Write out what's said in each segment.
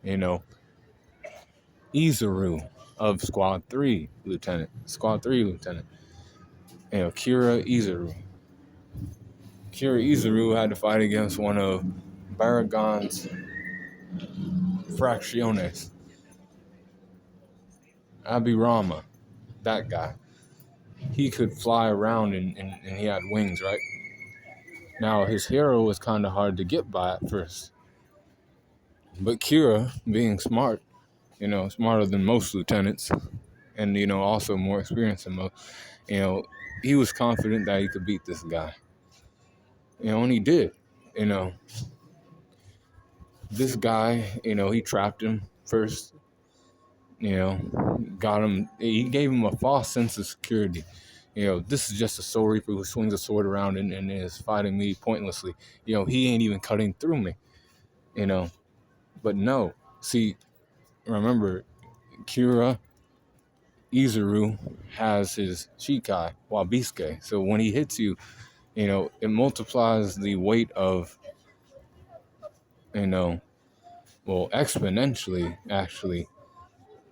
You know, Izuru of Squad 3 Lieutenant. You know, Kira Izuru. Kira Izuru had to fight against one of Baragon's Fracciones. Abirama, that guy. He could fly around and he had wings, right? Now, his hero was kind of hard to get by at first. But Kira, being smart, smarter than most lieutenants, and, also more experienced than most, he was confident that he could beat this guy. And he did. This guy, he trapped him first, got him, he gave him a false sense of security. This is just a Soul Reaper who swings a sword around and is fighting me pointlessly. He ain't even cutting through me, But no, see, remember, Kira Izuru has his Shikai, Wabisuke. So when he hits you, it multiplies the weight of, exponentially, actually,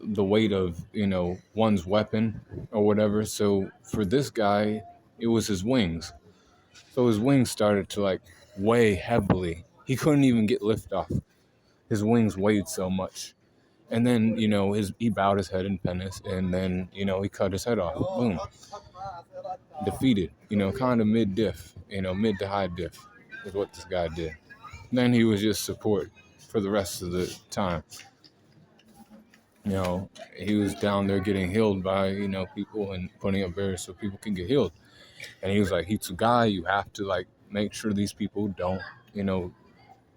the weight of, one's weapon or whatever. So for this guy, it was his wings. So his wings started to weigh heavily. He couldn't even get lift off. His wings weighed so much. And then, he bowed his head in penance, and then, he cut his head off. Boom. Defeated, kind of mid-diff, mid to high diff is what this guy did. Then he was just support for the rest of the time. He was down there getting healed by, people and putting up barriers so people can get healed. And he was like, Hitsugai, you have to, make sure these people don't,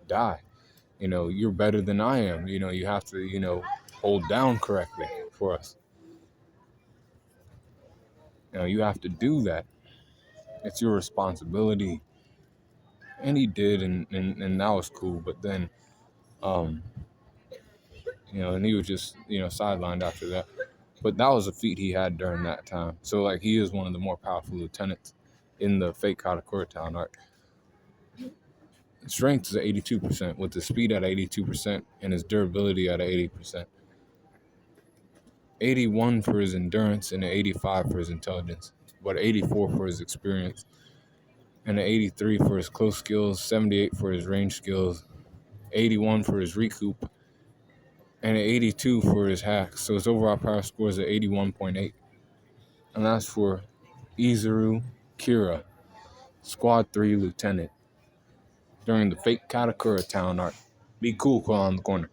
die. You're better than I am. You have to, hold down correctly for us. You have to do that. It's your responsibility. And he did, and that was cool. But then, and he was just, sidelined after that. But that was a feat he had during that time. So, he is one of the more powerful lieutenants in the fake Karakura town arc. Strength is at 82%, with his speed at 82% and his durability at 80%. 81 for his endurance and 85 for his intelligence, but 84 for his experience, and 83 for his close skills, 78 for his range skills, 81 for his recoup, and 82 for his hacks. So his overall power score is at 81.8. And that's for Izuru Kira, Squad 3 Lieutenant, during the fake Karakura town arc. Be cool, call on the corner.